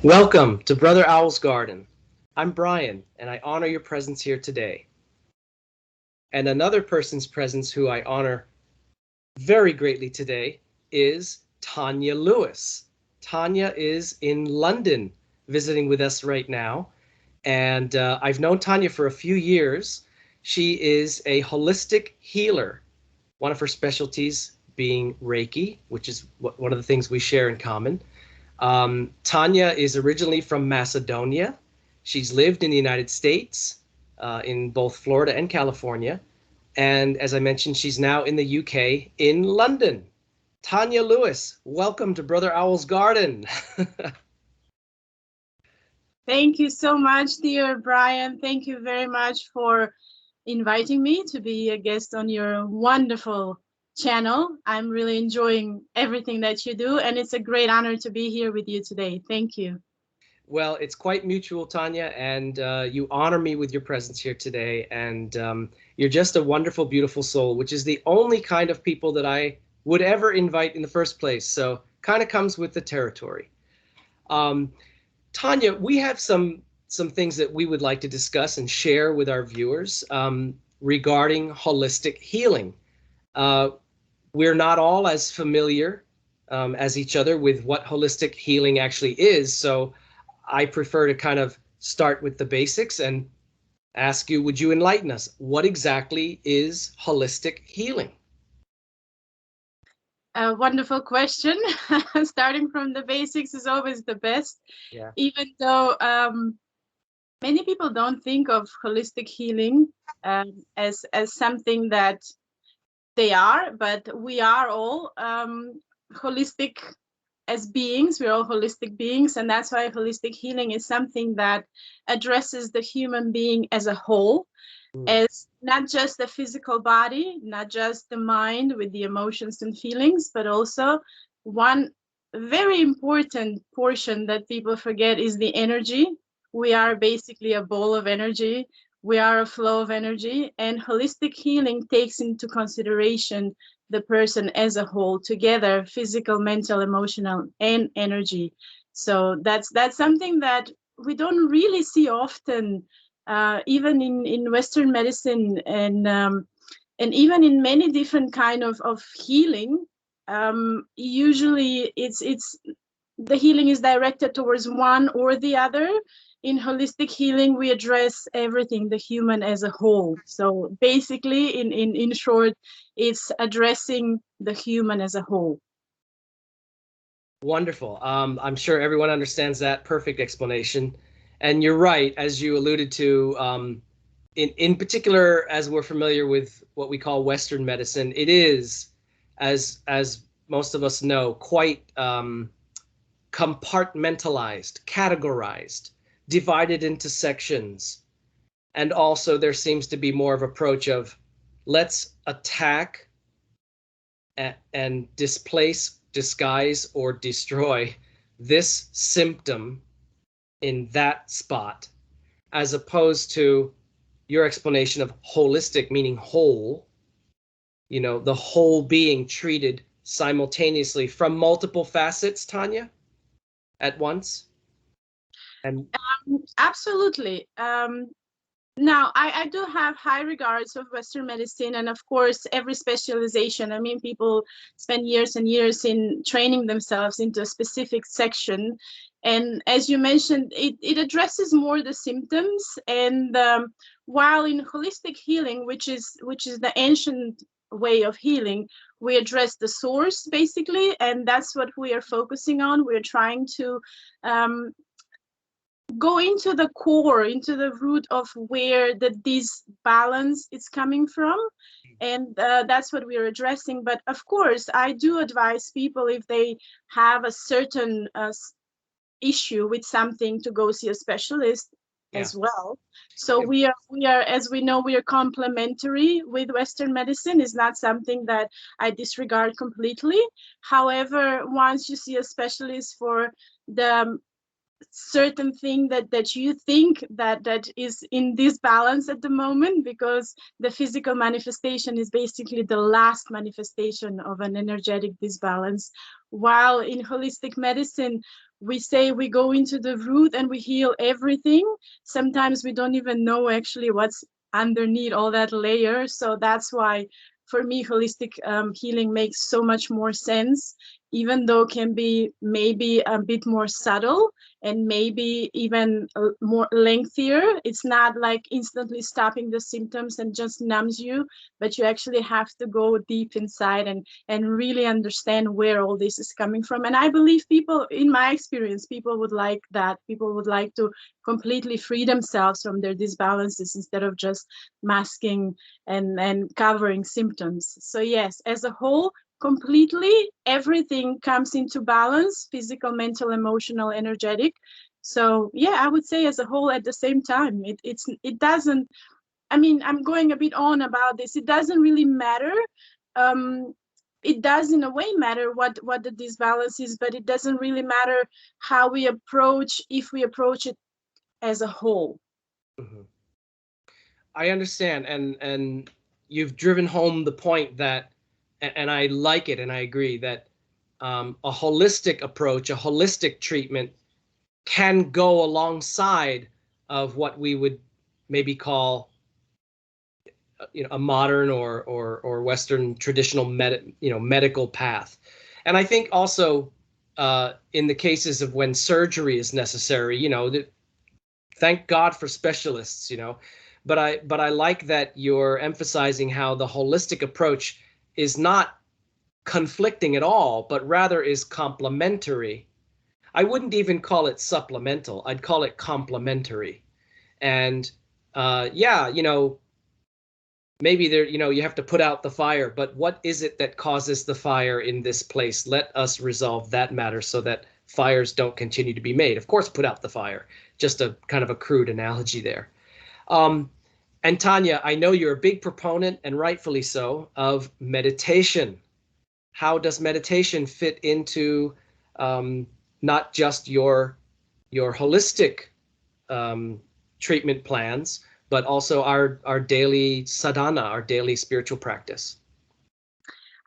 Welcome to Brother Owl's Garden. I'm Brian, and I honor your presence here today. And another person's presence who I honor very greatly today is Tanya Lewis. Tanya is in London visiting with us right now, and I've known Tanya for a few years. She is a holistic healer, one of her specialties being Reiki, which is one of the things we share in common. Tanya is originally from Macedonia. She's lived in the United States, in both Florida and California. And as I mentioned, she's now in the UK in London. Tanya Lewis, welcome to Brother Owl's Garden. Thank you so much, dear Brian. Thank you very much for inviting me to be a guest on your wonderful channel. I'm really enjoying everything that you do, and it's a great honor to be here with you today. Thank you. Well, it's quite mutual, Tanya, and you honor me with your presence here today. And you're just a wonderful, beautiful soul, which is the only kind of people that I would ever invite in the first place. So kind of comes with the territory. Tanya, we have some things that we would like to discuss and share with our viewers regarding holistic healing. We're not all as familiar as each other with what holistic healing actually is. So I prefer to kind of start with the basics and ask you, would you enlighten us? What exactly is holistic healing? A wonderful question. Starting from the basics is always the best. Yeah. Even though many people don't think of holistic healing as something that they are, but we are all holistic as beings. We're all holistic beings, and that's why holistic healing is something that addresses the human being as a whole, as not just the physical body, not just the mind with the emotions and feelings, but also one very important portion that people forget is the energy. We are basically a ball of energy. We are a flow of energy, and holistic healing takes into consideration the person as a whole together, physical, mental, emotional, and energy. So that's something that we don't really see often, even in Western medicine, and even in many different kind of healing. Usually it's the healing is directed towards one or the other. In holistic healing, we address everything, the human as a whole. So basically, in short, it's addressing the human as a whole. Wonderful. I'm sure everyone understands that. Perfect explanation. And you're right, as you alluded to, in particular, as we're familiar with what we call Western medicine, it is, as most of us know, quite compartmentalized, categorized, divided into sections. And also there seems to be more of approach of let's attack and displace, disguise, or destroy this symptom in that spot, as opposed to your explanation of holistic, meaning whole, you know, the whole being treated simultaneously from multiple facets, Tanya, at once. And Absolutely. Now, I do have high regards of Western medicine, and of course, every specialization. I mean, people spend years and years in training themselves into a specific section. And as you mentioned, it addresses more the symptoms. And while in holistic healing, which is the ancient way of healing, we address the source basically, and that's what we are focusing on. We're trying to go into the core, into the root of where the disbalance is coming from, and that's what we are addressing. But of course, I do advise people, if they have a certain issue with something, to go see a specialist as well. So we are, as we know, we are complementary with Western medicine. Is not something that I disregard completely. However, once you see a specialist for the certain thing that you think that is in this balance at the moment, because the physical manifestation is basically the last manifestation of an energetic disbalance, while in holistic medicine we say we go into the root and we heal everything. Sometimes we don't even know actually what's underneath all that layer. So that's why for me holistic healing makes so much more sense, even though can be maybe a bit more subtle and maybe even more lengthier. It's not like instantly stopping the symptoms and just numbs you, but you actually have to go deep inside and really understand where all this is coming from. And I believe people, in my experience, people would like that. People would like to completely free themselves from their disbalances instead of just masking and covering symptoms. So yes, as a whole, completely everything comes into balance: physical, mental, emotional, energetic. So yeah, I would say as a whole at the same time. It doesn't, I mean, I'm going a bit on about this. It doesn't really matter. It does in a way matter what the disbalance is, but it doesn't really matter how we approach, if we approach it as a whole. Mm-hmm. I understand, and you've driven home the point that, and I like it, and I agree that a holistic approach, a holistic treatment, can go alongside of what we would maybe call, a modern or Western traditional medical path. And I think also in the cases of when surgery is necessary, thank God for specialists, but I like that you're emphasizing how the holistic approach is not conflicting at all, but rather is complementary. I wouldn't even call it supplemental. I'd call it complementary. And yeah, maybe there, you have to put out the fire, but what is it that causes the fire in this place? Let us resolve that matter so that fires don't continue to be made. Of course, put out the fire. Just a kind of a crude analogy there. And Tanya, I know you're a big proponent, and rightfully so, of meditation. How does meditation fit into not just your holistic treatment plans, but also our daily sadhana, our daily spiritual practice?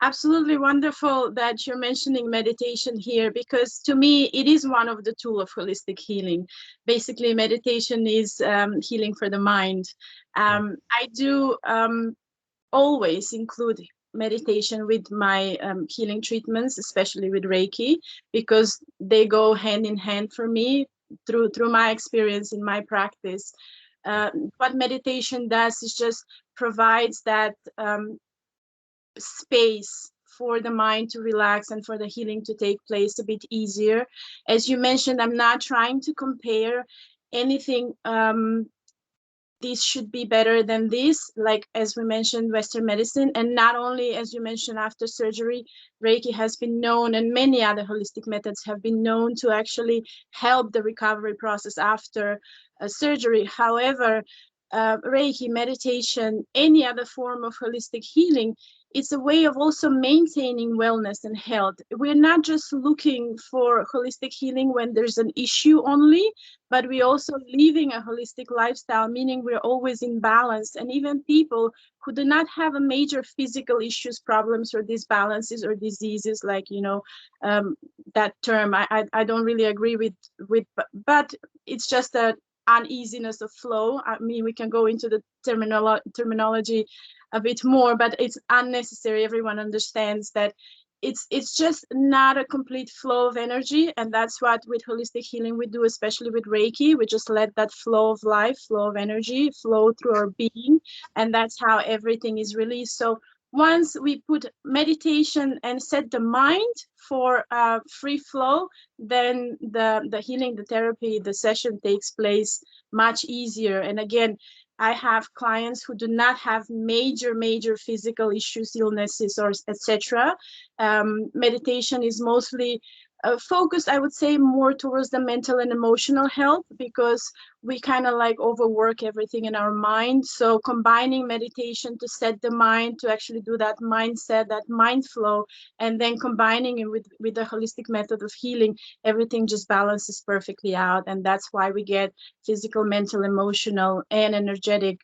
Absolutely wonderful that you're mentioning meditation here, because to me it is one of the tools of holistic healing. Basically, meditation is healing for the mind. I do always include meditation with my healing treatments, especially with Reiki, because they go hand in hand for me through my experience in my practice. What meditation does is just provides that space for the mind to relax and for the healing to take place a bit easier. As you mentioned, I'm not trying to compare anything. This should be better than this, like as we mentioned, Western medicine. And not only, as you mentioned, after surgery, Reiki has been known, and many other holistic methods have been known to actually help the recovery process after surgery. However, Reiki, meditation, any other form of holistic healing, it's a way of also maintaining wellness and health. We're not just looking for holistic healing when there's an issue only, but we're also living a holistic lifestyle, meaning we're always in balance. And even people who do not have a major physical issues, problems, or disbalances or diseases, like, that term, I don't really agree with, but it's just a uneasiness of flow. I mean, we can go into the terminology a bit more, but it's unnecessary. Everyone understands that it's just not a complete flow of energy. And that's what with holistic healing we do, especially with Reiki. We just let that flow of life, flow of energy flow through our being, and that's how everything is released. So once we put meditation and set the mind for free flow, then the healing, the therapy, the session takes place much easier. And again, I have clients who do not have major physical issues, illnesses, or etc. Meditation is mostly focused, I would say, more towards the mental and emotional health, because we kind of like overwork everything in our mind. So combining meditation to set the mind, to actually do that mindset, that mind flow, and then combining it with the holistic method of healing, everything just balances perfectly out. And that's why we get physical, mental, emotional, and energetic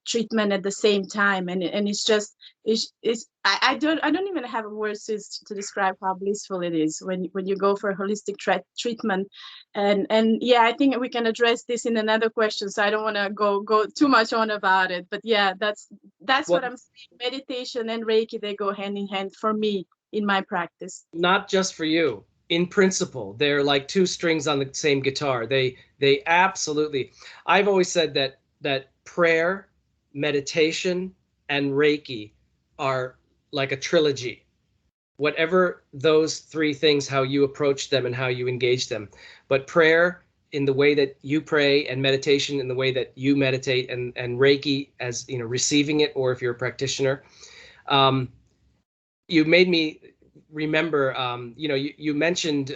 treatment at the same time, and it's just I don't even have words to describe how blissful it is when you go for a holistic treatment. And yeah, I think we can address this in another question, so I don't want to go too much on about it. But yeah, that's what I'm saying. Meditation and Reiki, they go hand in hand for me in my practice. Not just for you. In principle, they're like two strings on the same guitar. They absolutely. I've always said that prayer, meditation, and Reiki are like a trilogy. Whatever those three things, how you approach them and how you engage them. But prayer in the way that you pray, and meditation in the way that you meditate, and Reiki as, you know, receiving it, or if you're a practitioner. You made me remember, you know, you mentioned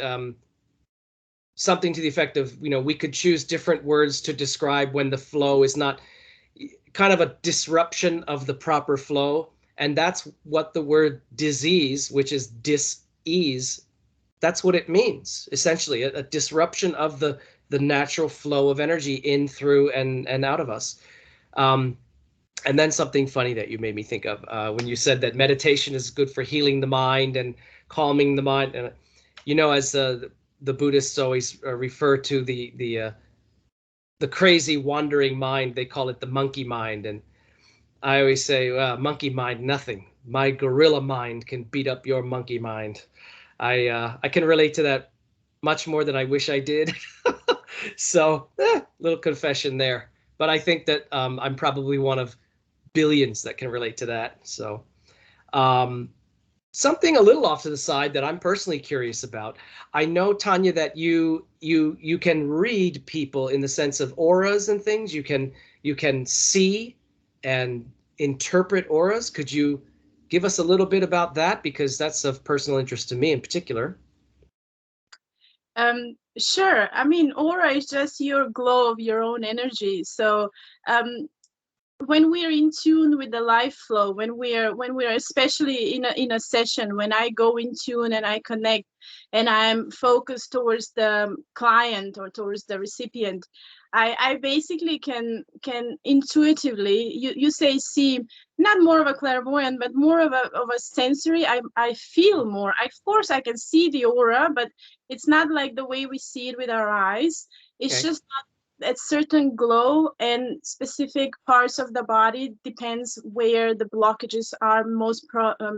something to the effect of, you know, we could choose different words to describe when the flow is not, kind of a disruption of the proper flow. And that's what the word disease, which is dis-ease, that's what it means, essentially, a disruption of the natural flow of energy in, through, and out of us. And then something funny that you made me think of when you said that meditation is good for healing the mind and calming the mind. And, you know, as the Buddhists always refer to the crazy wandering mind, they call it the monkey mind. And I always say, monkey mind, nothing. My gorilla mind can beat up your monkey mind. I can relate to that much more than I wish I did. So, little confession there. But I think that I'm probably one of billions that can relate to that. So, something a little off to the side that I'm personally curious about. I know, Tanya, that you can read people in the sense of auras and things. You can see and interpret auras. Could you give us a little bit about that, because that's of personal interest to me in particular? Sure. I mean, aura is just your glow of your own energy. So when we're in tune with the life flow, when we're especially in a session, when I go in tune and I connect and I'm focused towards the client or towards the recipient, I basically can intuitively, you say see, not more of a clairvoyant, but more of a sensory. I feel more. Of course, I can see the aura, but it's not like the way we see it with our eyes. It's Okay. just a certain glow, and specific parts of the body depends where the blockages are most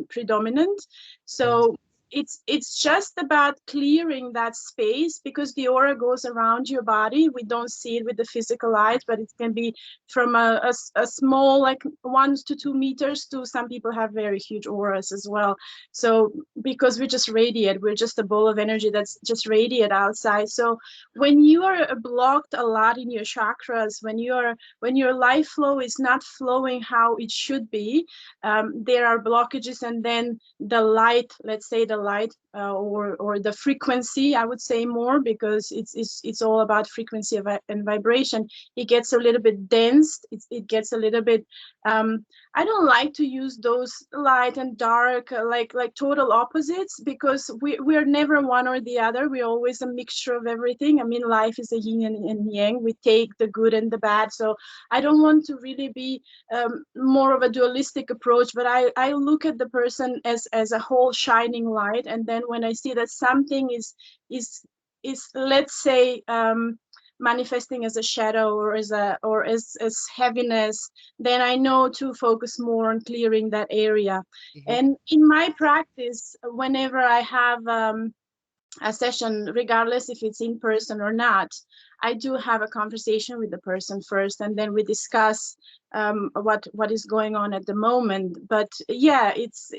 predominant. So it's just about clearing that space, because the aura goes around your body. We don't see it with the physical eyes, but it can be from a small, like 1 to 2 meters, to some people have very huge auras as well. So because we just radiate, we're just a ball of energy that's just radiate outside. So when you are blocked a lot in your chakras, when your life flow is not flowing how it should be, there are blockages, and then the light, let's say the light or the frequency, I would say more, because it's all about frequency and vibration. It gets a little bit dense. It gets a little bit. I don't like to use those light and dark like total opposites, because we're never one or the other. We're always a mixture of everything. I mean, life is a yin and yang. We take the good and the bad. So I don't want to really be more of a dualistic approach, but I look at the person as a whole shining light. And then when I see that something is let's say manifesting as a shadow or as heaviness, then I know to focus more on clearing that area. Mm-hmm. And in my practice, whenever I have a session, regardless if it's in person or not, I do have a conversation with the person first, and then we discuss what is going on at the moment. But yeah, it's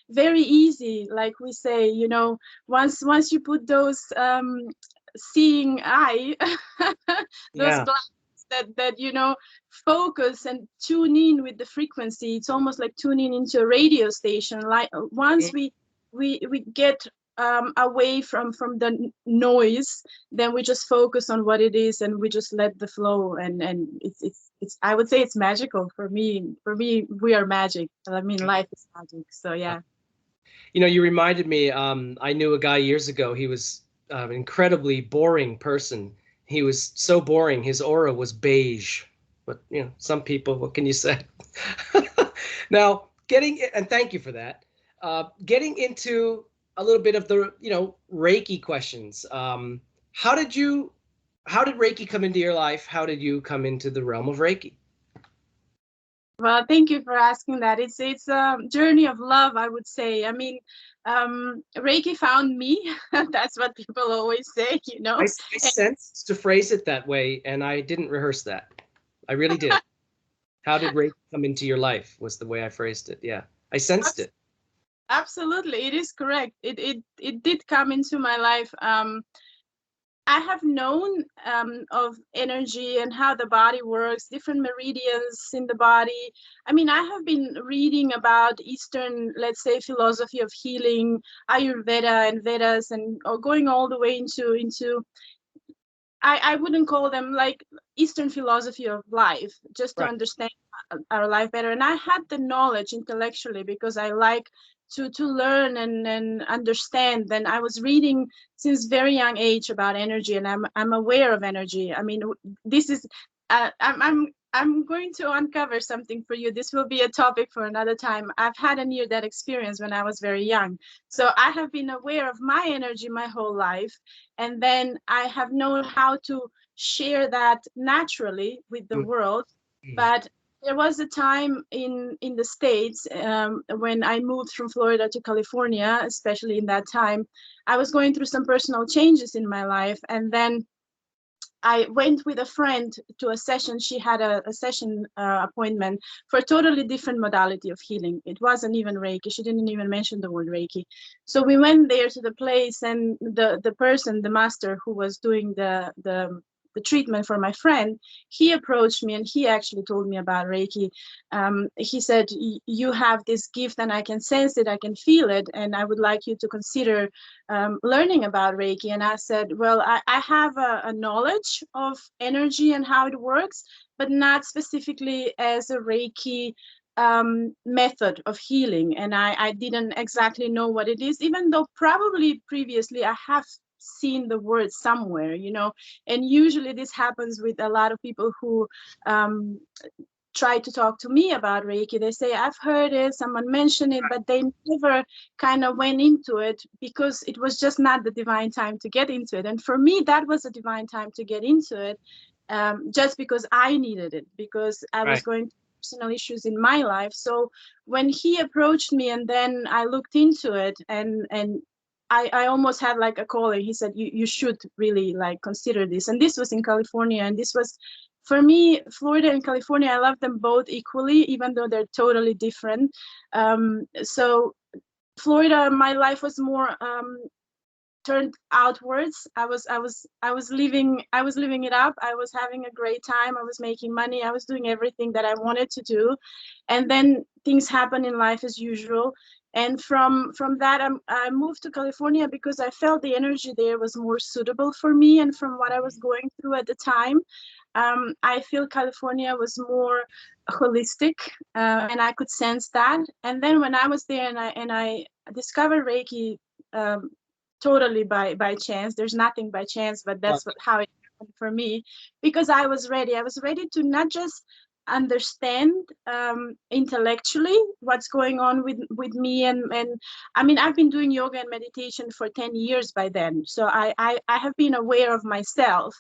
very easy. Like we say, you know, once you put those seeing eye, those glasses that you know, focus and tune in with the frequency. It's almost like tuning into a radio station. Like once we get away from the noise, then we just focus on what it is, and we just let the flow. And it's I would say it's magical for me. We are magic. I mean, life is magic. So yeah. You know, you reminded me. I knew a guy years ago. He was an incredibly boring person. He was so boring. His aura was beige. but you know, some people, what can you say? Now, and thank you for that. Getting into a little bit of the, you know, Reiki questions. How did Reiki come into your life? How did you come into the realm of Reiki? Well, thank you for asking that. It's a journey of love, I would say. I mean, Reiki found me. That's what people always say, you know. I sensed to phrase it that way, and I didn't rehearse that. I really did. How did Reiki come into your life was the way I phrased it. Yeah, I sensed it. Absolutely, it is correct. It did come into my life. I have known of energy and how the body works, different meridians in the body. I mean, I have been reading about Eastern, let's say, philosophy of healing, Ayurveda and Vedas, and going all the way into I wouldn't call them like Eastern philosophy of life, just to Right. understand our life better. And I had the knowledge intellectually because I like to learn and understand. Then I was reading since very young age about energy, and I'm aware of energy. I mean, this is I'm going to uncover something for you. This will be a topic for another time. I've had a near-death experience when I was very young, so I have been aware of my energy my whole life, and then I have known how to share that naturally with the world. But there was a time in the States when I moved from Florida to California, especially in that time, I was going through some personal changes in my life. And then I went with a friend to a session. She had a session appointment for a totally different modality of healing. It wasn't even Reiki. She didn't even mention the word Reiki. So we went there to the place, and the person, the master who was doing the treatment for my friend, he approached me and he actually told me about Reiki. He said, you have this gift and I can sense it, I can feel it, and I would like you to consider learning about Reiki. And I said, well, I have a knowledge of energy and how it works, but not specifically as a Reiki method of healing. And I didn't exactly know what it is, even though probably previously I have seen the word somewhere, you know. And usually this happens with a lot of people who try to talk to me about Reiki. They say, I've heard it, someone mentioned it, but they never kind of went into it because it was just not the divine time to get into it. And for me, that was a divine time to get into it, just because I needed it, because I was going through personal issues in my life. So when he approached me and then I looked into it, and I almost had like a calling. He said, you should really like consider this. And this was in California. And this was, for me, Florida and California, I love them both equally, even though they're totally different. So Florida, my life was more turned outwards. I was living it up. I was having a great time. I was making money. I was doing everything that I wanted to do. And then things happen in life as usual. And from that, I moved to California because I felt the energy there was more suitable for me. And from what I was going through at the time, I feel California was more holistic, and I could sense that. And then when I was there and I discovered Reiki, totally by chance. There's nothing by chance, but that's how it happened for me, because I was ready. I was ready to not just understand intellectually what's going on with me, and I mean, I've been doing yoga and meditation for 10 years by then, so I have been aware of myself.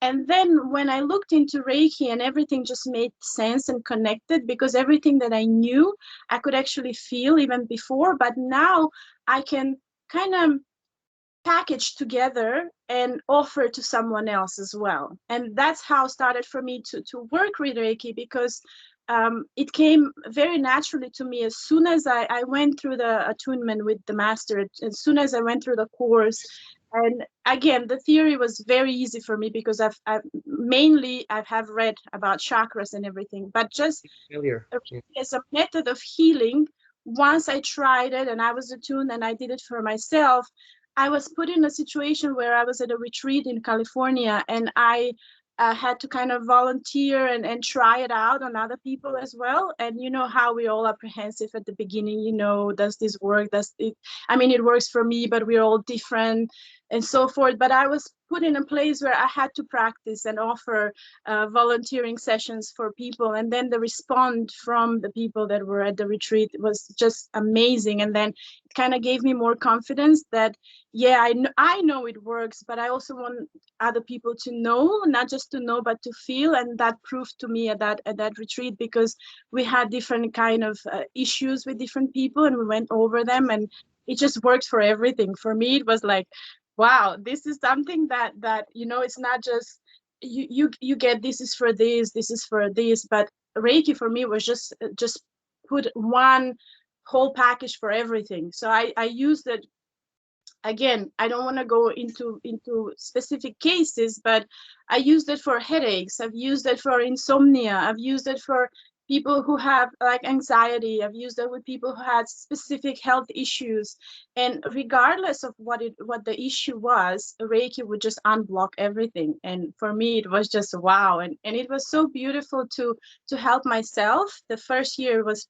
And then when I looked into Reiki, and everything just made sense and connected, because everything that I knew I could actually feel even before, but now I can kind of package together and offer to someone else as well. And that's how it started for me to work with Reiki, because it came very naturally to me as soon as I went through the attunement with the master, as soon as I went through the course. And again, the theory was very easy for me because I've mainly have read about chakras and everything, but just as a method of healing, once I tried it and I was attuned and I did it for myself, I was put in a situation where I was at a retreat in California, and I had to kind of volunteer and try it out on other people as well. And you know how we're all apprehensive at the beginning, you know, does this work? Does it? I mean, it works for me, but we're all different and so forth. But I was put put in a place where I had to practice and offer volunteering sessions for people. And then the response from the people that were at the retreat was just amazing. And then it kind of gave me more confidence that, yeah, I know it works, but I also want other people to know, not just to know, but to feel. And that proved to me at that retreat, because we had different kind of issues with different people, and we went over them, and it just worked for everything. For me, it was like, wow, this is something that it's not just you get this is for this, but Reiki for me was just put one whole package for everything. So I used it. Again, I don't want to go into specific cases, but I used it for headaches. I've used it for insomnia. I've used it for people who have like anxiety. I've used it with people who had specific health issues. And regardless of what the issue was, Reiki would just unblock everything. And for me, it was just wow. And it was so beautiful to help myself. The first year was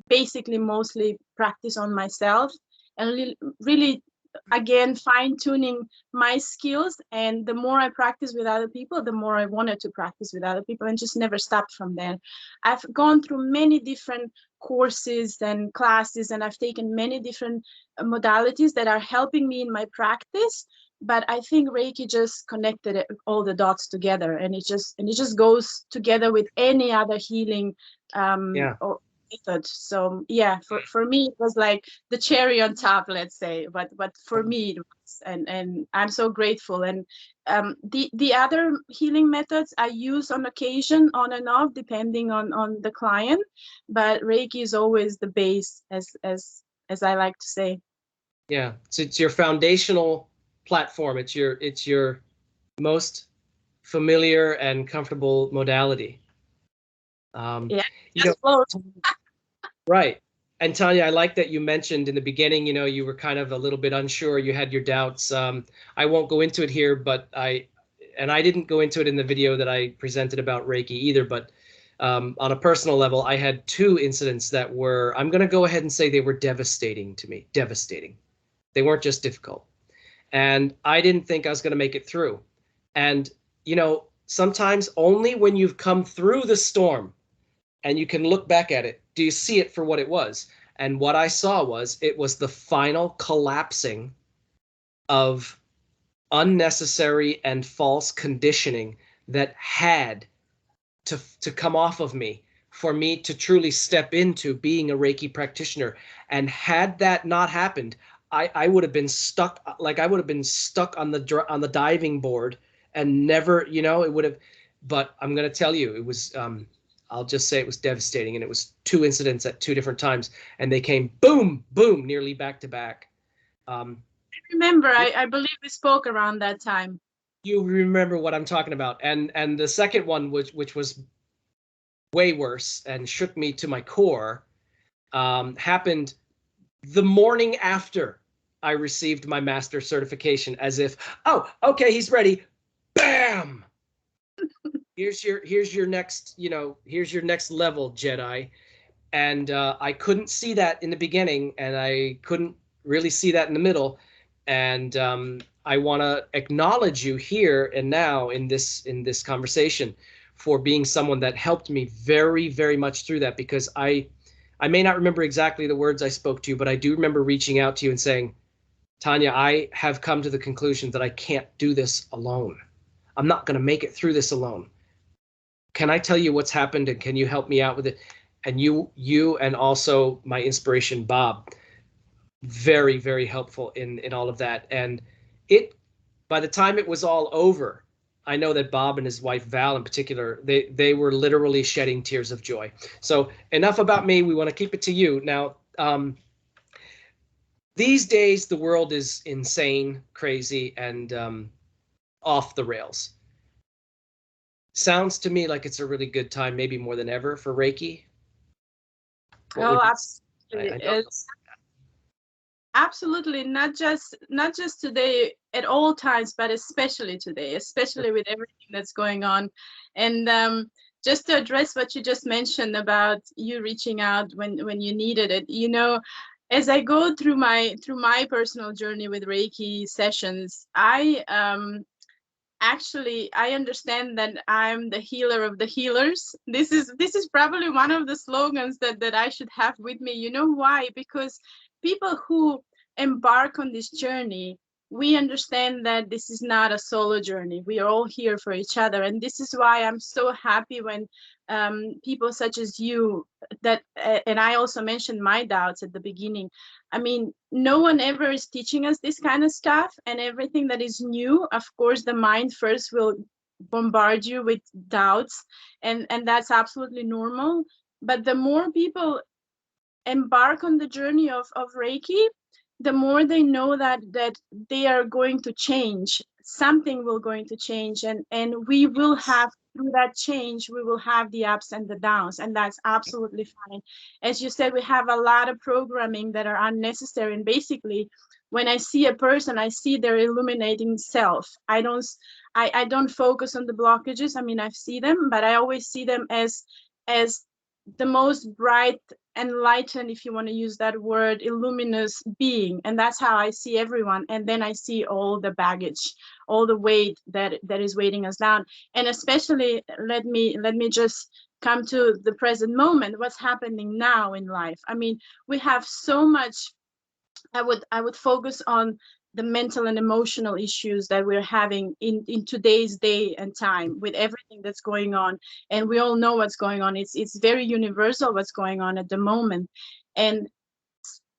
basically mostly practice on myself and really again fine-tuning my skills. And the more I practice with other people, the more I wanted to practice with other people, and just never stopped from there. I've gone through many different courses and classes, and I've taken many different modalities that are helping me in my practice, but I think Reiki just connected all the dots together, and it just goes together with any other healing or method. So yeah, for me it was like the cherry on top, let's say, but for me it was, and I'm so grateful. And the other healing methods I use on occasion, on and off, depending on the client, but Reiki is always the base, as I like to say. Yeah, so it's your foundational platform. It's your most familiar and comfortable modality. Yeah, you know, right. And Tanya, I like that you mentioned in the beginning, you were kind of a little bit unsure. You had your doubts. I won't go into it here, but I didn't go into it in the video that I presented about Reiki either. But on a personal level, I had 2 incidents that were, I'm going to go ahead and say they were devastating to me. Devastating. They weren't just difficult. And I didn't think I was going to make it through. And, sometimes only when you've come through the storm and you can look back at it, do you see it for what it was? And what I saw was, it was the final collapsing of unnecessary and false conditioning that had to come off of me for me to truly step into being a Reiki practitioner. And had that not happened, I would have been stuck, like I would have been stuck on the diving board and never, it would have. But I'm going to tell you, it was I'll just say it was devastating. And it was 2 incidents at 2 different times, and they came boom, boom, nearly back to back. I remember, I believe we spoke around that time. You remember what I'm talking about. And the second one, which was way worse and shook me to my core, happened the morning after I received my master certification, as if, oh, okay, he's ready. Bam! Here's your next, here's your next level, Jedi. And I couldn't see that in the beginning, and I couldn't really see that in the middle. And I want to acknowledge you here and now in this conversation for being someone that helped me very, very much through that, because I may not remember exactly the words I spoke to you, but I do remember reaching out to you and saying, Tanya, I have come to the conclusion that I can't do this alone. I'm not going to make it through this alone. Can I tell you what's happened, and can you help me out with it? And you and also my inspiration, Bob, very, very helpful in all of that. And by the time it was all over, I know that Bob and his wife Val in particular, they were literally shedding tears of joy. So enough about me. We want to keep it to you now. These days, the world is insane, crazy, and off the rails. Sounds to me like it's a really good time, maybe more than ever, for Reiki. Absolutely. Absolutely, not just today, at all times, but especially today, especially with everything that's going on. And just to address what you just mentioned about you reaching out when you needed it, as I go through my personal journey with Reiki sessions, Actually, I understand that I'm the healer of the healers. This is probably one of the slogans that I should have with me. You know why? Because people who embark on this journey, we understand that this is not a solo journey. We are all here for each other, and this is why I'm so happy when people such as you that and I also mentioned my doubts at the beginning. I mean, no one ever is teaching us this kind of stuff, and everything that is new, of course, the mind first will bombard you with doubts, and that's absolutely normal. But the more people embark on the journey of Reiki, the more they know that they are going to change. Something will going to change, and we will have through that change, we will have the ups and the downs, and that's absolutely fine. As you said, we have a lot of programming that are unnecessary, and basically, when I see a person, I see their illuminating self. I don't focus on the blockages. I mean, I see them, but I always see them as the most bright, enlightened, if you want to use that word, illuminous being. And that's how I see everyone. And then I see all the baggage, all the weight that is weighting us down. And especially, let me just come to the present moment, what's happening now in life. I mean, we have so much. I would focus on the mental and emotional issues that we're having in today's day and time, with everything that's going on. And we all know what's going on. It's very universal what's going on at the moment. And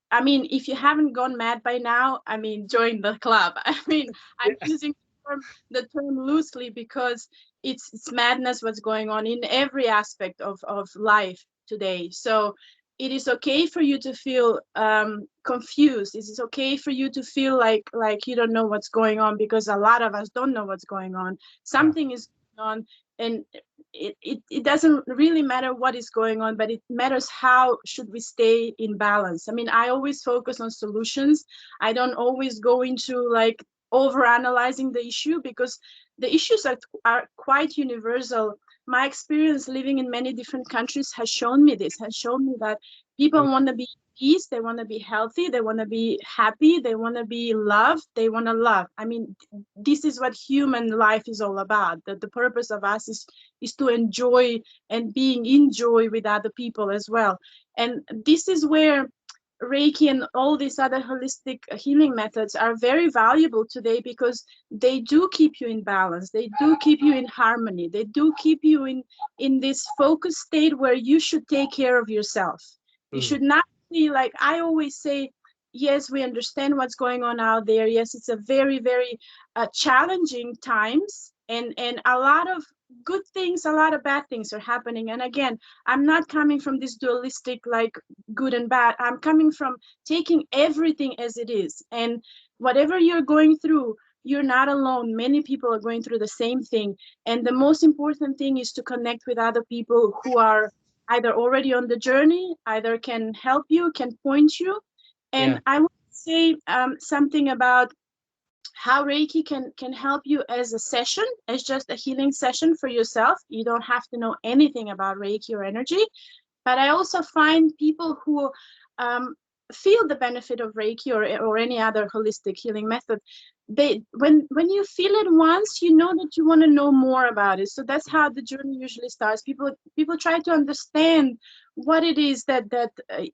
I mean, if you haven't gone mad by now, I mean, join the club. I mean, I'm using the term loosely because it's madness what's going on in every aspect of life today. So it is okay for you to feel confused. It is okay for you to feel like you don't know what's going on, because a lot of us don't know what's going on. Something is going on, and it doesn't really matter what is going on, but it matters how should we stay in balance. I mean, I always focus on solutions. I don't always go into like over analyzing the issue, because the issues are quite universal. My experience living in many different countries has shown me this, has shown me that people want to be peace, they want to be healthy, they want to be happy, they want to be loved, they want to love. I mean, this is what human life is all about. That the purpose of us is to enjoy and being in joy with other people as well. And this is where Reiki and all these other holistic healing methods are very valuable today, because they do keep you in balance, they do keep you in harmony, they do keep you in this focused state where you should take care of yourself. You should not be like, I always say, yes, we understand what's going on out there. Yes, it's a very, very challenging times, and a lot of good things, a lot of bad things are happening. And again, I'm not coming from this dualistic like good and bad. I'm coming from taking everything as it is. And whatever you're going through, you're not alone. Many people are going through the same thing. And the most important thing is to connect with other people who are either already on the journey, either can help you, can point you. And I would say something about how Reiki can help you as a session, as just a healing session for yourself. You don't have to know anything about Reiki or energy. But I also find people who feel the benefit of Reiki or any other holistic healing method, they when you feel it once, you know that you want to know more about it. So that's how the journey usually starts. People try to understand what it is that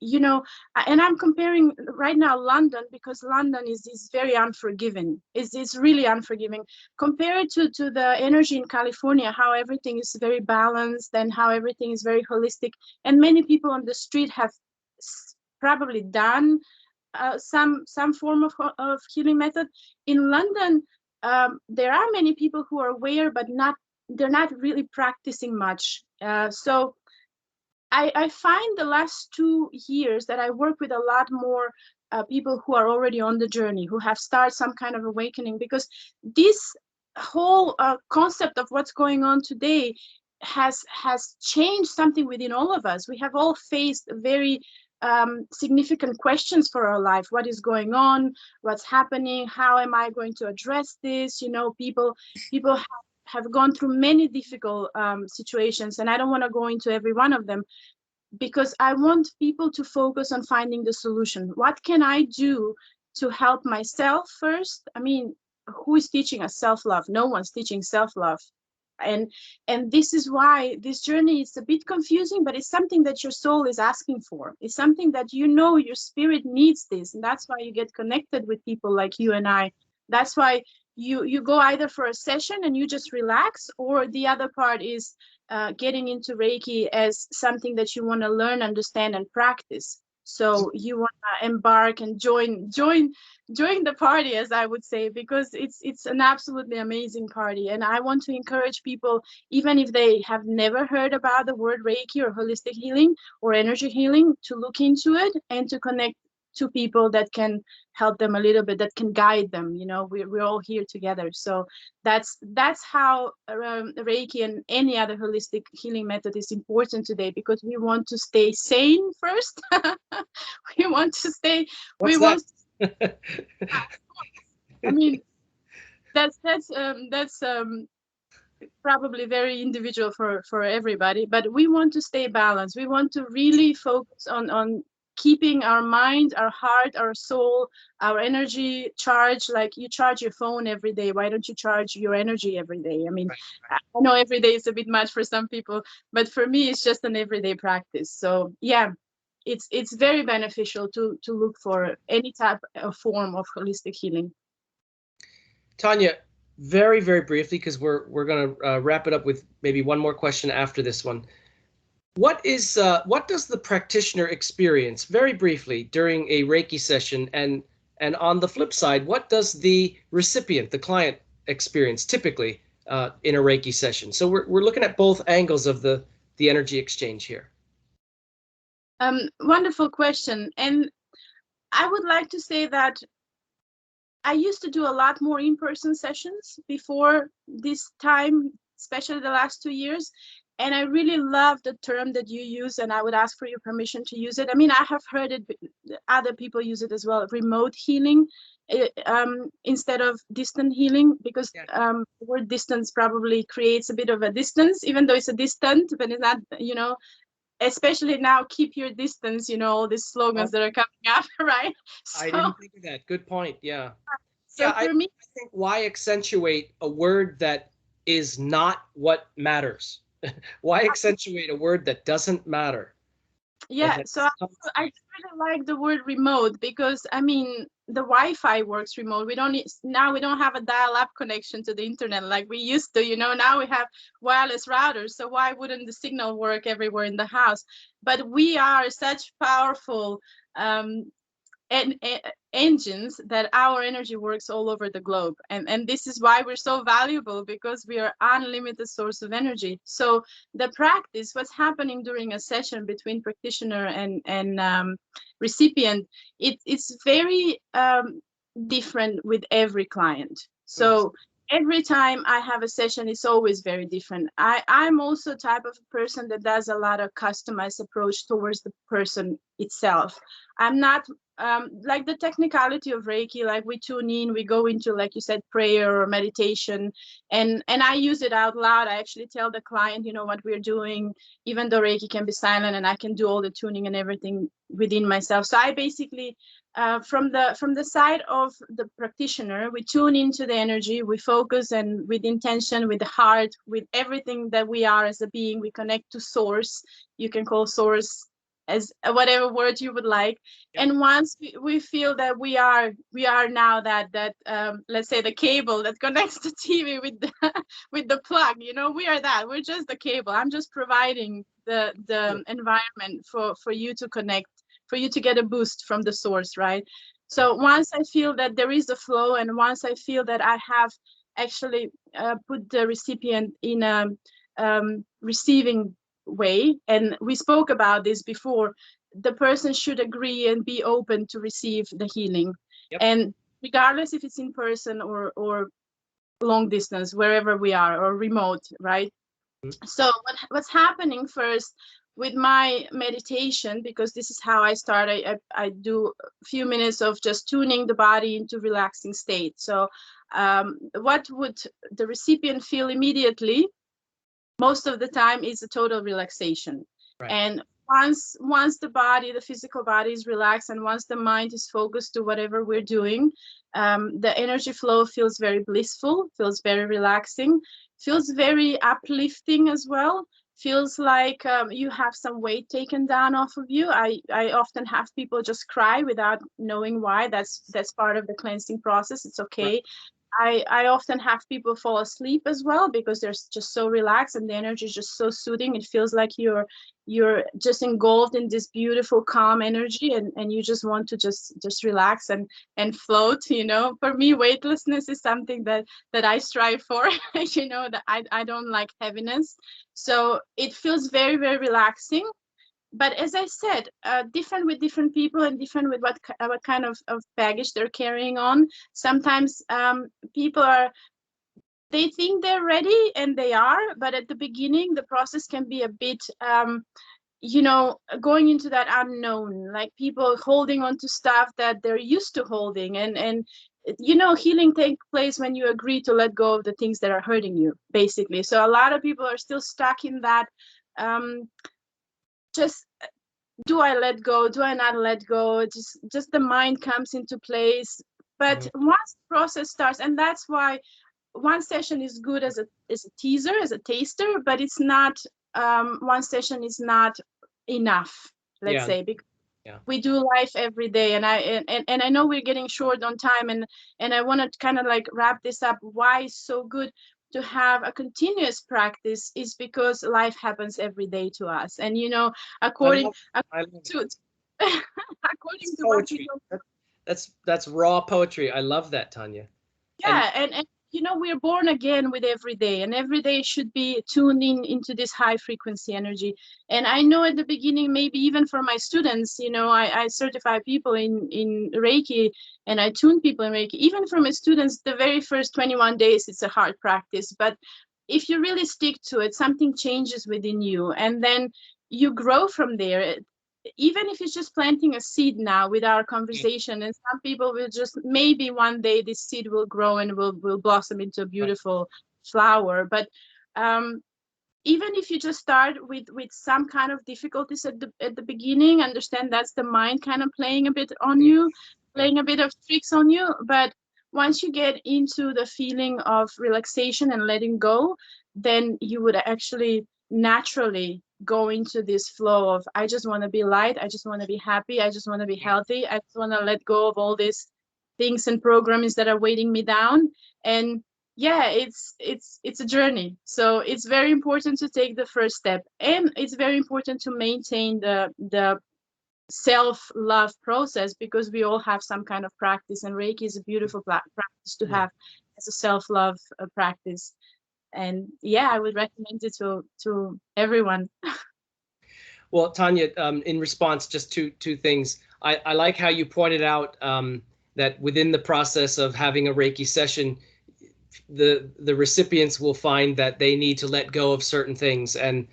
you know. And I'm comparing right now London, because London is very unforgiving. It's really unforgiving compared to the energy in California, how everything is very balanced and how everything is very holistic. And many people on the street have probably done some form of healing method. In London, there are many people who are aware, but they're not really practicing much. So I find the last 2 years that I work with a lot more people who are already on the journey, who have started some kind of awakening, because this whole concept of what's going on today has changed something within all of us. We have all faced very significant questions for our life. What is going on? What's happening? How am I going to address this? You know, people have gone through many difficult situations, and I don't want to go into every one of them, because I want people to focus on finding the solution. What can I do to help myself first? I mean, who is teaching us self-love? No one's teaching self-love. And this is why this journey is a bit confusing, but it's something that your soul is asking for. It's something that your spirit needs this, and that's why you get connected with people like you and I. That's why you go either for a session and you just relax, or the other part is getting into Reiki as something that you want to learn, understand, and practice. So you want to embark and join the party, as I would say, because it's an absolutely amazing party. And I want to encourage people, even if they have never heard about the word Reiki or holistic healing or energy healing, to look into it and to connect to people that can help them a little bit, that can guide them. We're all here together. So that's how Reiki and any other holistic healing method is important today, because we want to stay sane first. we want to stay What's we that? want I mean, that's probably very individual for everybody, but we want to stay balanced. We want to really focus on keeping our mind, our heart, our soul, our energy charged. Like you charge your phone every day, why don't you charge your energy every day? I mean, right. I know every day is a bit much for some people, but for me it's just an everyday practice. So yeah, it's very beneficial to look for any type of form of holistic healing. Tanya, very, very briefly, because we're going to wrap it up with maybe one more question after this one. What does the practitioner experience, very briefly, during a Reiki session, and on the flip side, what does the recipient, the client, experience typically in a Reiki session? So we're looking at both angles of the energy exchange here. Wonderful question. And I would like to say that I used to do a lot more in-person sessions before this time, especially the last 2 years. And I really love the term that you use, and I would ask for your permission to use it. I mean, I have heard it, other people use it as well, remote healing, instead of distant healing, because the word distance probably creates a bit of a distance, even though it's a distant, but it's not, especially now, keep your distance, all these slogans that are coming up, right? So, I didn't think of that. Good point. Yeah. So for me, I think, why accentuate a word that is not what matters? Why accentuate a word that doesn't matter? Yeah, so I really like the word remote, because I mean, the Wi-Fi works remote. We don't have a dial-up connection to the internet like we used to. Now we have wireless routers, so why wouldn't the signal work everywhere in the house? But we are such powerful engines that our energy works all over the globe, and this is why we're so valuable, because we are unlimited source of energy. So the practice, what's happening during a session between practitioner and recipient, it's very different with every client. So every time I have a session, it's always very different. I'm also a type of person that does a lot of customized approach towards the person itself. I'm not like the technicality of Reiki, like we tune in, we go into, like you said, prayer or meditation, and I use it out loud. I actually tell the client, what we're doing, even though Reiki can be silent, and I can do all the tuning and everything within myself. So I basically, from the side of the practitioner, we tune into the energy, we focus, and with intention, with the heart, with everything that we are as a being, we connect to source. You can call source as whatever word you would like. And once we feel that we are now that let's say the cable that connects the TV with the plug, we are that. We're just the cable. I'm just providing the environment for you to connect, for you to get a boost from the source, right? So once I feel that there is a flow, and once I feel that I have actually put the recipient in a receiving way, and we spoke about this before, the person should agree and be open to receive the healing. And regardless if it's in person or long distance, wherever we are, or remote, right? So what's happening first with my meditation, because this is how I start, I do a few minutes of just tuning the body into relaxing state. So what would the recipient feel immediately most of the time is a total relaxation. Right. And once the body, the physical body is relaxed, and once the mind is focused to whatever we're doing, the energy flow feels very blissful, feels very relaxing, feels very uplifting as well. Feels like you have some weight taken down off of you. I often have people just cry without knowing why. That's part of the cleansing process. It's okay. I often have people fall asleep as well because they're just so relaxed and the energy is just so soothing. It feels like you're just engulfed in this beautiful calm energy, and you just want to just relax and float. For me, weightlessness is something that I strive for. That I don't like heaviness, so it feels very, very relaxing. But as I said, different with different people and different with what kind of baggage they're carrying on. Sometimes people they think they're ready, and they are, but at the beginning the process can be a bit going into that unknown, like people holding on to stuff that they're used to holding, and healing takes place when you agree to let go of the things that are hurting you, basically. So a lot of people are still stuck in that just, do I let go? Do I not let go? Just the mind comes into place. But once the process starts, and that's why one session is good as a teaser, as a taster, but it's not, one session is not enough, let's say, because we do life every day. And I know we're getting short on time, and I want to kind of like wrap this up. Why it's so good to have a continuous practice is because life happens every day to us. And according to according to what people, that's raw poetry. I love that, Tanya. Yeah, and we're born again with every day, and every day should be tuned into this high frequency energy. And I know at the beginning, maybe even for my students, I certify people in Reiki, and I tune people in Reiki. Even for my students, the very first 21 days, it's a hard practice. But if you really stick to it, something changes within you, and then you grow from there. Even if it's just planting a seed now with our conversation, and some people will just, maybe one day this seed will grow and will blossom into a beautiful flower. But even if you just start with some kind of difficulties at the beginning, understand that's the mind kind of playing a bit on you, playing a bit of tricks on you. But once you get into the feeling of relaxation and letting go, then you would actually naturally go into this flow of, I just want to be light, I just want to be happy, I just want to be healthy, I just want to let go of all these things and programs that are weighting me down. And it's a journey. So it's very important to take the first step, and it's very important to maintain the self-love process, because we all have some kind of practice, and Reiki is a beautiful practice to have as a self-love practice. And I would recommend it to everyone. Well, Tanya, in response, just two things. I like how you pointed out that within the process of having a Reiki session, the recipients will find that they need to let go of certain things. And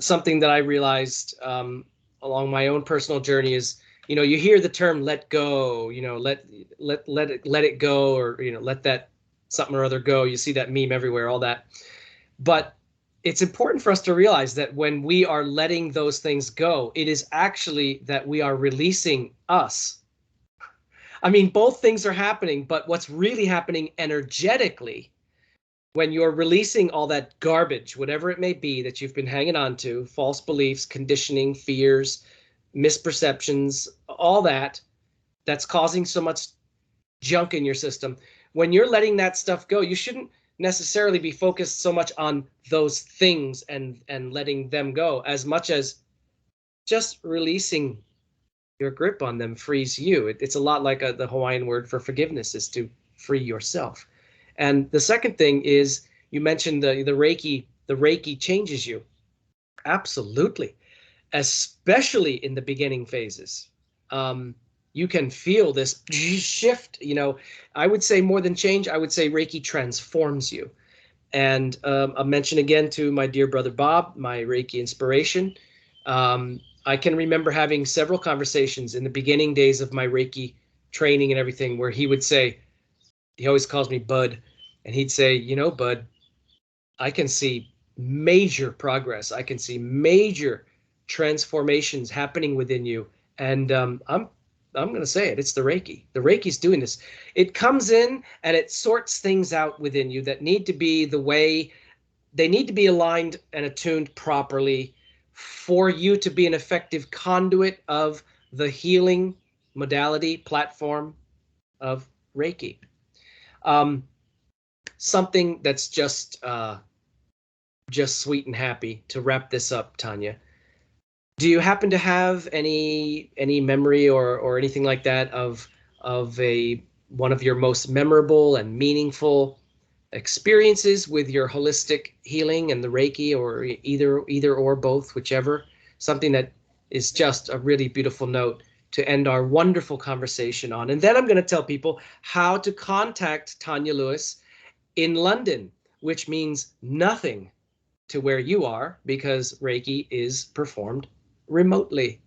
something that I realized along my own personal journey is, you hear the term "let go," let it go, or let that something or other go. You see that meme everywhere, all that. But it's important for us to realize that when we are letting those things go, it is actually that we are releasing us. I mean, both things are happening, but what's really happening energetically when you're releasing all that garbage, whatever it may be that you've been hanging on to, false beliefs, conditioning, fears, misperceptions, all that's causing so much junk in your system. When you're letting that stuff go, you shouldn't necessarily be focused so much on those things and letting them go, as much as just releasing your grip on them frees you. It's a lot like the Hawaiian word for forgiveness is to free yourself. And the second thing is, you mentioned the Reiki. The Reiki changes you. Absolutely. Especially in the beginning phases. You can feel this shift. I would say more than change, I would say Reiki transforms you. And a mention again to my dear brother Bob, my Reiki inspiration. I can remember having several conversations in the beginning days of my Reiki training and everything, where he would say, he always calls me Bud, and he'd say, Bud, I can see major progress. I can see major transformations happening within you. And I'm going to say it. It's the Reiki. The Reiki's doing this. It comes in and it sorts things out within you that need to be the way they need to be aligned and attuned properly for you to be an effective conduit of the healing modality platform of Reiki. Something that's just sweet and happy to wrap this up, Tanya. Do you happen to have any memory or anything like that of one of your most memorable and meaningful experiences with your holistic healing and the Reiki, or either or both, whichever? Something that is just a really beautiful note to end our wonderful conversation on. And then I'm going to tell people how to contact Tanya Lewis in London, which means nothing to where you are because Reiki is performed remotely.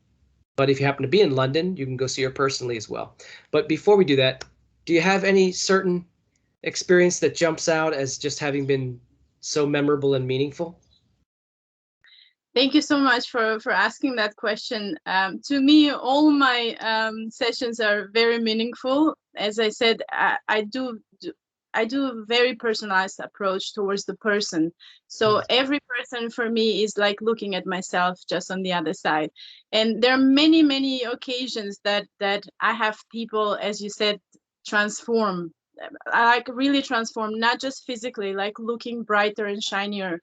But if you happen to be in London, you can go see her personally as well. But before we do that, do you have any certain experience that jumps out as just having been so memorable and meaningful? Thank you so much for asking that question. To me, all my sessions are very meaningful. As I said, I do a very personalized approach towards the person. So every person for me is like looking at myself just on the other side. And there are many, many occasions that I have people, as you said, transform, like really transform, not just physically, like looking brighter and shinier,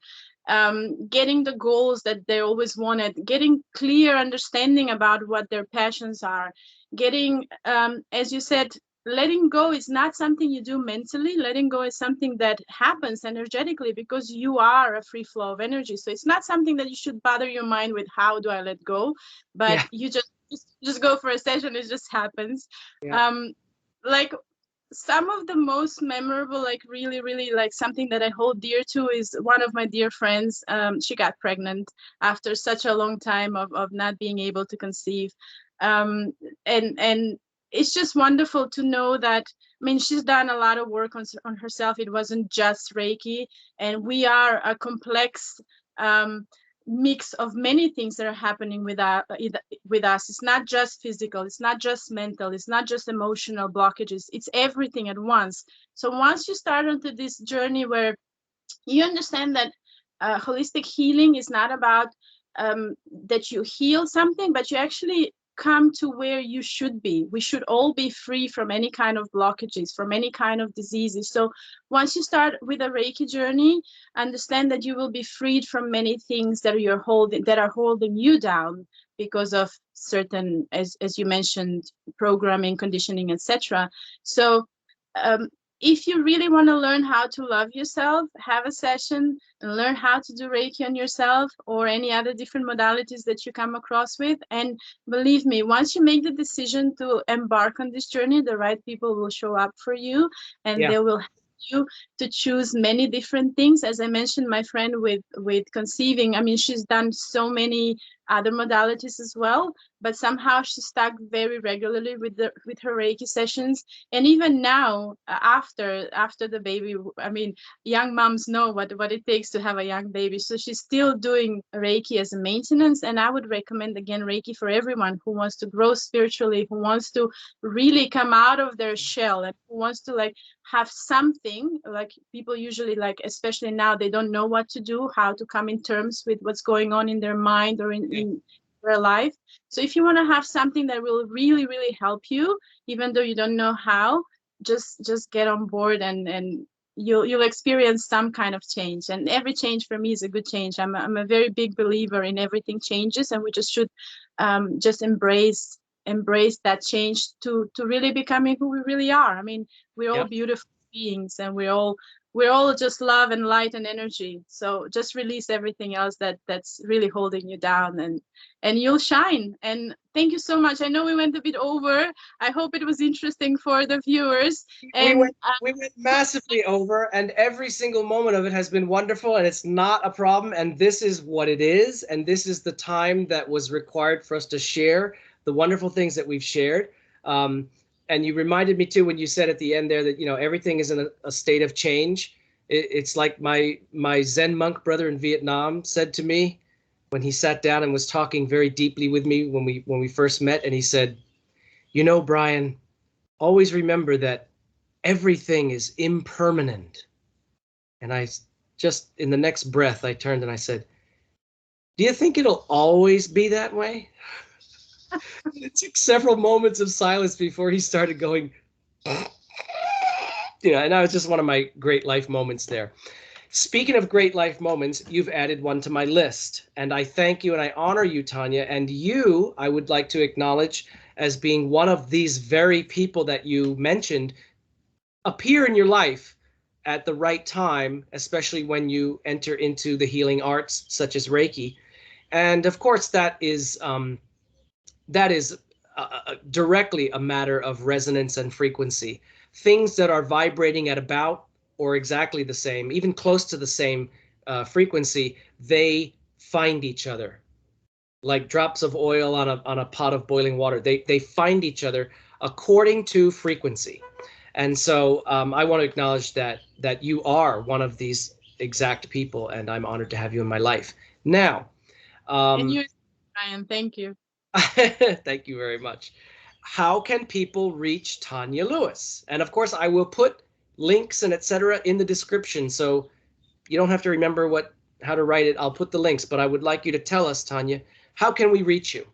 getting the goals that they always wanted, getting clear understanding about what their passions are, getting, as you said, letting go is not something you do mentally. Letting go is something that happens energetically because you are a free flow of energy. So it's not something that you should bother your mind with, how do I let go? But you just go for a session, it just happens. Like some of the most memorable, like really, really like something that I hold dear to is one of my dear friends. She got pregnant after such a long time of not being able to conceive. And it's just wonderful to know that, I mean, she's done a lot of work on herself. It wasn't just Reiki, and we are a complex mix of many things that are happening with us. It's not just physical, it's not just mental, it's not just emotional blockages, it's everything at once. So once you start onto this journey where you understand that holistic healing is not about that you heal something, but you actually come to where you should be. We should all be free from any kind of blockages, from any kind of diseases. So once you start with a Reiki journey, understand that you will be freed from many things that are holding you down because of certain, as you mentioned, programming, conditioning, etc. So if you really want to learn how to love yourself, have a session and learn how to do Reiki on yourself or any other different modalities that you come across with. And believe me, once you make the decision to embark on this journey, the right people will show up for you, and they will help you to choose many different things. As I mentioned, my friend with conceiving, I mean, she's done so many other modalities as well, but somehow she stuck very regularly with her Reiki sessions. And even now, after the baby, I mean, young moms know what it takes to have a young baby. So she's still doing Reiki as a maintenance. And I would recommend, again, Reiki for everyone who wants to grow spiritually, who wants to really come out of their shell, and who wants to like have something. Like people usually, like, especially now, they don't know what to do, how to come in terms with what's going on in their mind or in their life. So if you want to have something that will really, really help you, even though you don't know how, just get on board, and you'll experience some kind of change. And every change for me is a good change. I'm a very big believer in everything changes, and we just should just embrace that change to really becoming who we really are. I mean, we're all beautiful beings, and we're all just love and light and energy. So just release everything else that's really holding you down, and you'll shine. And thank you so much. I know we went a bit over. I hope it was interesting for the viewers. And we went massively over, and every single moment of it has been wonderful, and it's not a problem. And this is what it is, and this is the time that was required for us to share the wonderful things that we've shared. And you reminded me too when you said at the end there that, you know, everything is in a state of change. It's like my Zen monk brother in Vietnam said to me, when he sat down and was talking very deeply with me when we first met, and he said, "You know, Brian, always remember that everything is impermanent." And I just, in the next breath, I turned and I said, "Do you think it'll always be that way?" It took several moments of silence before he started going, and that was just one of my great life moments there. Speaking of great life moments, you've added one to my list, and I thank you and I honor you, Tanya. And you, I would like to acknowledge as being one of these very people that you mentioned appear in your life at the right time, especially when you enter into the healing arts such as Reiki. And of course, that is directly a matter of resonance and frequency. Things that are vibrating at about or exactly the same, even close to the same frequency, they find each other like drops of oil on a pot of boiling water. They find each other according to frequency. And so I want to acknowledge that you are one of these exact people, and I'm honored to have you in my life. Now, And you, Brian, thank you. thank you very much. How can people reach Tanya Lewis? And of course, I will put links and etc. in the description, so you don't have to remember how to write it. I'll put the links, but I would like you to tell us, Tanya, how can we reach you?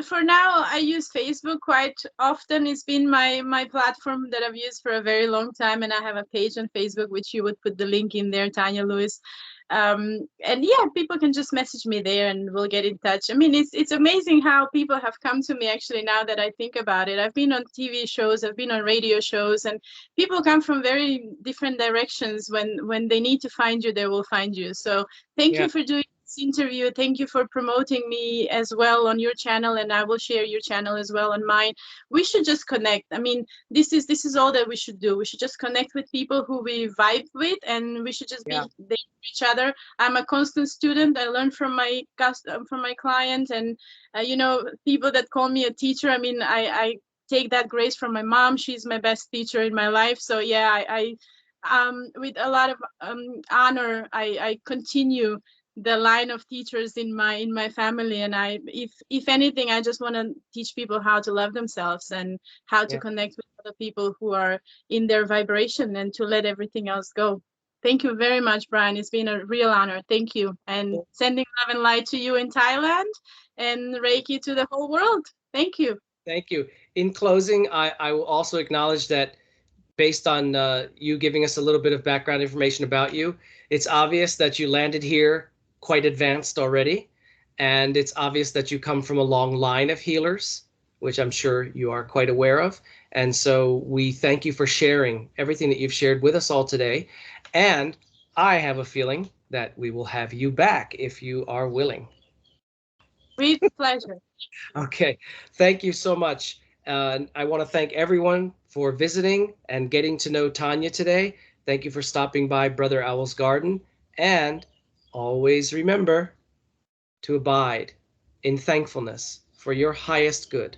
For now, I use Facebook quite often. It's been my platform that I've used for a very long time, and I have a page on Facebook, which you would put the link in there, Tanya Lewis. And yeah, people can just message me there, and we'll get in touch. I mean, it's amazing how people have come to me. Actually, now that I think about it, I've been on TV shows, I've been on radio shows, and people come from very different directions. When they need to find you, they will find you. So thank you for doing interview. Thank you for promoting me as well on your channel, and I will share your channel as well on mine. We should just connect. I mean, this is all that we should do. We should just connect with people who we vibe with, and we should just be there for each other. I'm a constant student. I learn from my clients, and people that call me a teacher. I mean, I take that grace from my mom. She's my best teacher in my life. So yeah, I with a lot of honor, I continue the line of teachers in my family, and if anything, I just want to teach people how to love themselves and how to connect with other people who are in their vibration, and to let everything else go. Thank you very much, Brian. It's been a real honor. Thank you, and sending love and light to you in Thailand, and Reiki to the whole world. Thank you. Thank you. In closing, I will also acknowledge that based on you giving us a little bit of background information about you, it's obvious that you landed here quite advanced already, and it's obvious that you come from a long line of healers, which I'm sure you are quite aware of. And so we thank you for sharing everything that you've shared with us all today. And I have a feeling that we will have you back if you are willing. With pleasure. Okay, thank you so much. I want to thank everyone for visiting and getting to know Tanya today. Thank you for stopping by Brother Owl's Garden. And always remember to abide in thankfulness for your highest good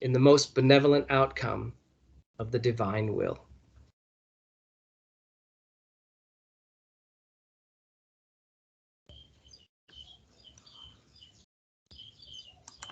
in the most benevolent outcome of the divine will.